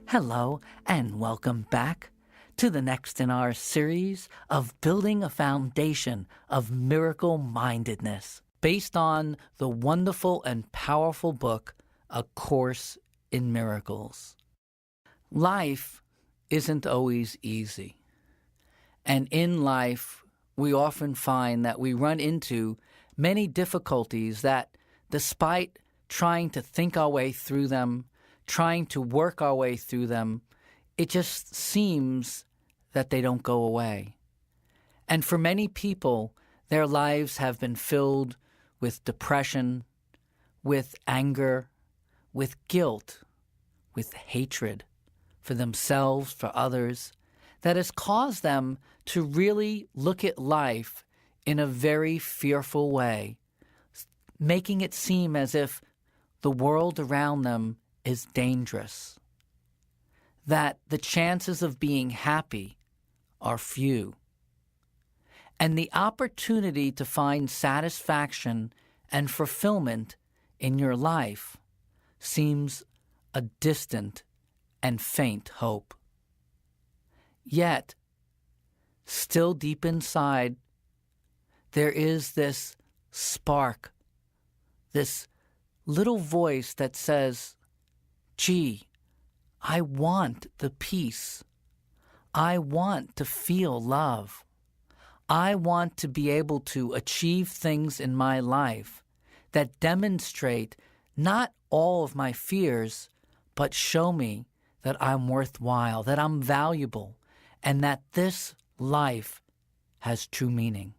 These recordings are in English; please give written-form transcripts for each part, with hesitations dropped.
Hello, and welcome back to the next in our series of building a foundation of miracle mindedness, based on the wonderful and powerful book, A Course in Miracles. Life isn't always easy, and in life, we often find that we run into many difficulties that, despite trying to think our way through them, trying to work our way through them, it just seems that they don't go away. And for many people, their lives have been filled with depression, with anger, with guilt, with hatred for themselves, for others, that has caused them to really look at life in a very fearful way, making it seem as if the world around them is dangerous, that the chances of being happy are few, and the opportunity to find satisfaction and fulfillment in your life seems a distant and faint hope. Yet, still deep inside, there is this spark, this little voice that says, gee, I want the peace. I want to feel love. I want to be able to achieve things in my life that demonstrate not all of my fears, but show me that I'm worthwhile, that I'm valuable, and that this life has true meaning.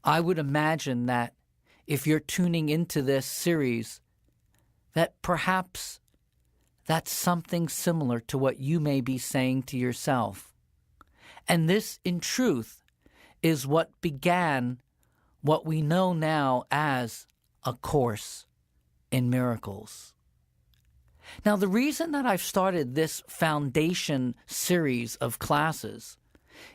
I would imagine that if you're tuning into this series, that perhaps that's something similar to what you may be saying to yourself. And this, in truth, is what began what we know now as A Course in Miracles. Now, the reason that I've started this foundation series of classes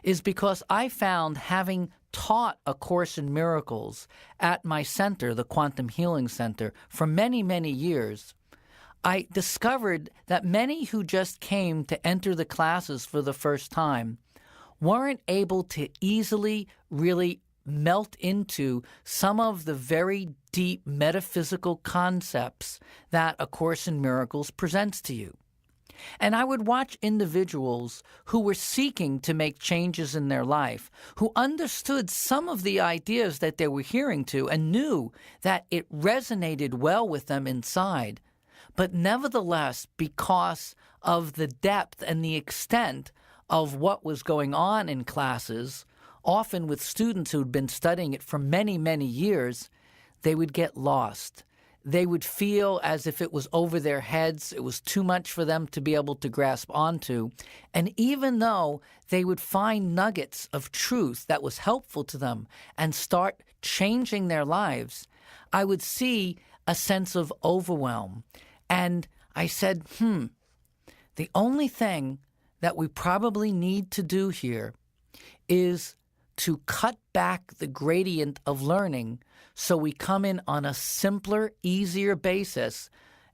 is because I found, having taught A Course in Miracles at my center, the Quantum Healing Center, for many, many years, I discovered that many who just came to enter the classes for the first time weren't able to easily really melt into some of the very deep metaphysical concepts that A Course in Miracles presents to you. And I would watch individuals who were seeking to make changes in their life, who understood some of the ideas that they were hearing to and knew that it resonated well with them inside. But nevertheless, because of the depth and the extent of what was going on in classes, often with students who had been studying it for many, many years, they would get lost. They would feel as if it was over their heads. It was too much for them to be able to grasp onto. And even though they would find nuggets of truth that was helpful to them and start changing their lives, I would see a sense of overwhelm. And I said, the only thing that we probably need to do here is to cut back the gradient of learning so we come in on a simpler, easier basis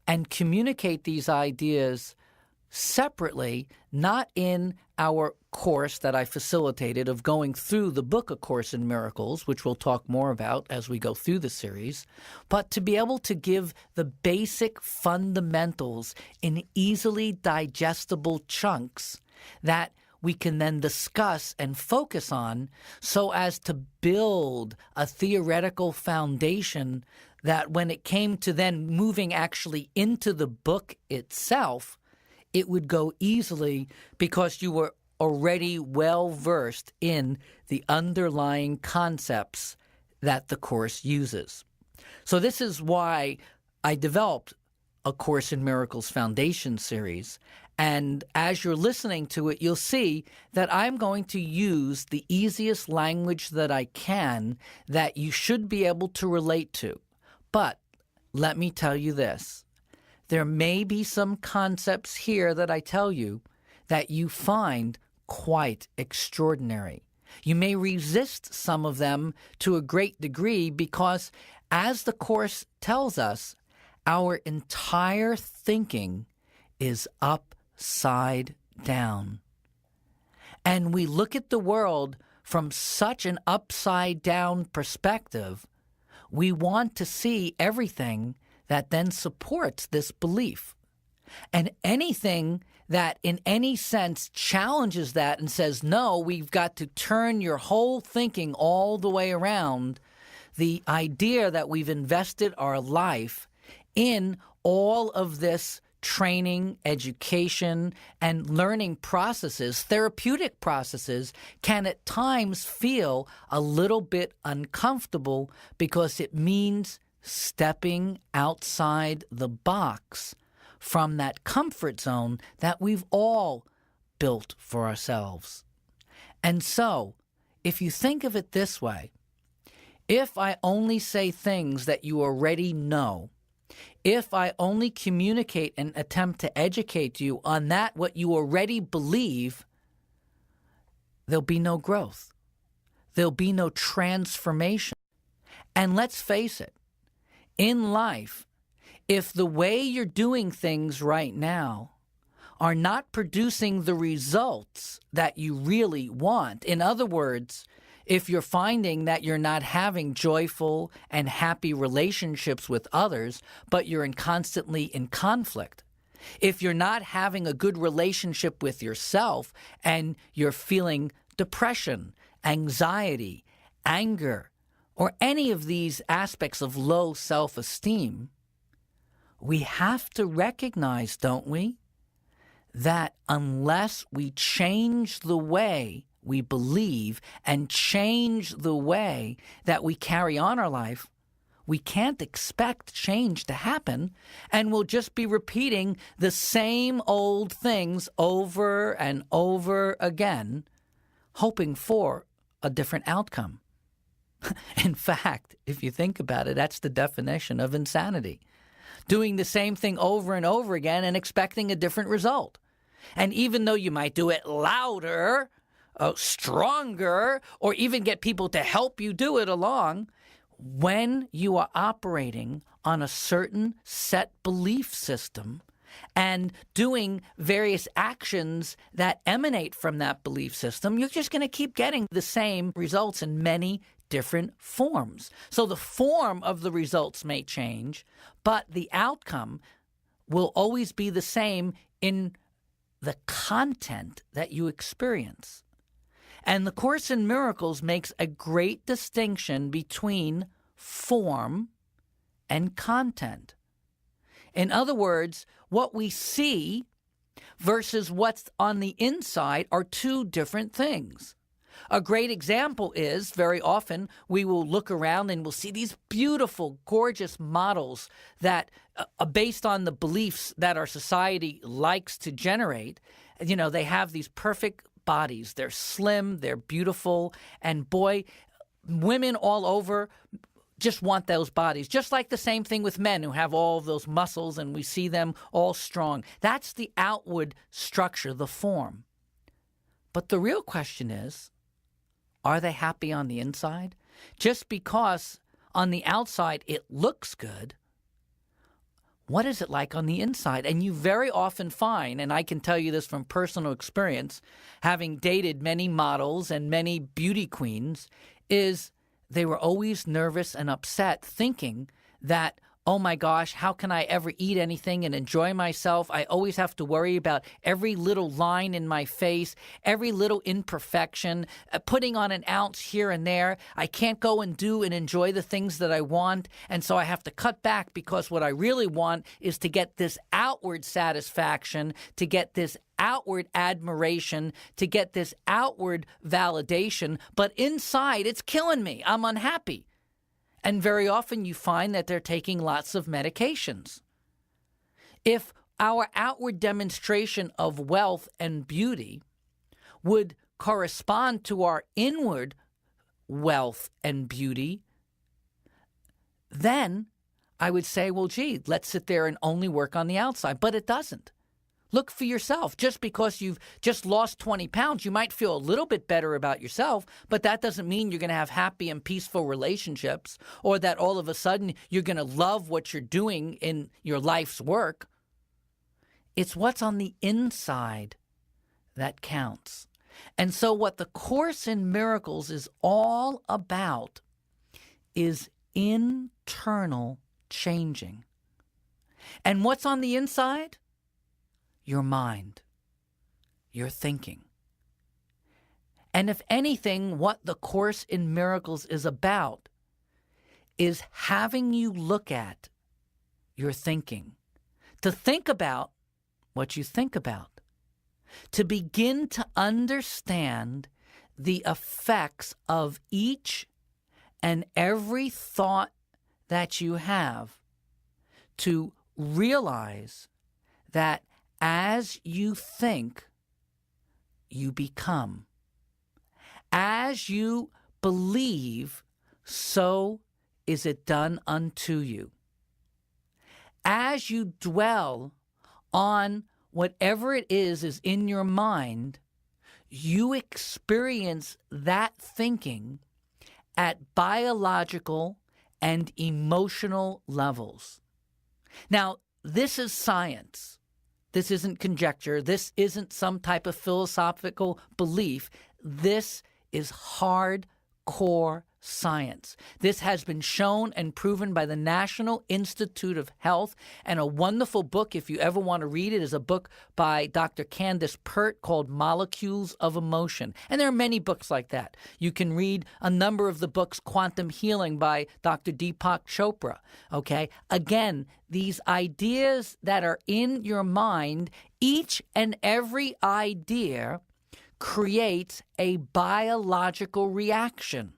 and communicate these ideas separately, not in our course that I facilitated of going through the book A Course in Miracles, which we'll talk more about as we go through the series, but to be able to give the basic fundamentals in easily digestible chunks that we can then discuss and focus on so as to build a theoretical foundation that when it came to then moving actually into the book itself, it would go easily because you were already well versed in the underlying concepts that the Course uses. So this is why I developed A Course in Miracles Foundation series. And as you're listening to it, you'll see that I'm going to use the easiest language that I can that you should be able to relate to. But let me tell you this. There may be some concepts here that I tell you that you find quite extraordinary. You may resist some of them to a great degree because, as the Course tells us, our entire thinking is upside down. And we look at the world from such an upside down perspective, we want to see everything that then supports this belief. And anything that in any sense challenges that and says, no, we've got to turn your whole thinking all the way around, the idea that we've invested our life in all of this training, education, and learning processes, therapeutic processes, can at times feel a little bit uncomfortable because it means stepping outside the box from that comfort zone that we've all built for ourselves. And so, if you think of it this way, if I only say things that you already know, if I only communicate and attempt to educate you on that what you already believe, there'll be no growth. There'll be no transformation. And let's face it, in life, if the way you're doing things right now are not producing the results that you really want, in other words, if you're finding that you're not having joyful and happy relationships with others, but you're constantly in conflict, if you're not having a good relationship with yourself and you're feeling depression, anxiety, anger, or any of these aspects of low self-esteem, we have to recognize, don't we, that unless we change the way we believe and change the way that we carry on our life, we can't expect change to happen, and we'll just be repeating the same old things over and over again, hoping for a different outcome. In fact, if you think about it, that's the definition of insanity. Doing the same thing over and over again and expecting a different result. And even though you might do it louder, stronger, or even get people to help you do it along, when you are operating on a certain set belief system and doing various actions that emanate from that belief system, you're just going to keep getting the same results in many different forms. So the form of the results may change, but the outcome will always be the same in the content that you experience. And the Course in Miracles makes a great distinction between form and content. In other words, what we see versus what's on the inside are two different things. A great example is, very often, we will look around and we'll see these beautiful, gorgeous models that are based on the beliefs that our society likes to generate. You know, they have these perfect bodies. They're slim, they're beautiful, and boy, women all over just want those bodies. Just like the same thing with men who have all of those muscles and we see them all strong. That's the outward structure, the form. But the real question is, are they happy on the inside? Just because on the outside it looks good, what is it like on the inside? And you very often find, and I can tell you this from personal experience, having dated many models and many beauty queens, is they were always nervous and upset thinking that, oh my gosh, how can I ever eat anything and enjoy myself? I always have to worry about every little line in my face, every little imperfection, putting on an ounce here and there. I can't go and do and enjoy the things that I want, and so I have to cut back because what I really want is to get this outward satisfaction, to get this outward admiration, to get this outward validation, but inside it's killing me. I'm unhappy. And very often you find that they're taking lots of medications. If our outward demonstration of wealth and beauty would correspond to our inward wealth and beauty, then I would say, well, gee, let's sit there and only work on the outside. But it doesn't. Look for yourself. Just because you've just lost 20 pounds, you might feel a little bit better about yourself, but that doesn't mean you're going to have happy and peaceful relationships or that all of a sudden you're going to love what you're doing in your life's work. It's what's on the inside that counts. And so what the Course in Miracles is all about is internal changing. And what's on the inside? Your mind, your thinking. And if anything, what the Course in Miracles is about is having you look at your thinking, to think about what you think about, to begin to understand the effects of each and every thought that you have, to realize that as you think, you become. As you believe, so is it done unto you. As you dwell on whatever it is in your mind, you experience that thinking at biological and emotional levels. Now, this is science. This isn't conjecture. This isn't some type of philosophical belief. This is hardcore science. This has been shown and proven by the National Institute of Health, and a wonderful book, if you ever want to read it, is a book by Dr. Candace Pert called Molecules of Emotion. And there are many books like that. You can read a number of the books, Quantum Healing by Dr. Deepak Chopra. Okay? Again, these ideas that are in your mind, each and every idea creates a biological reaction.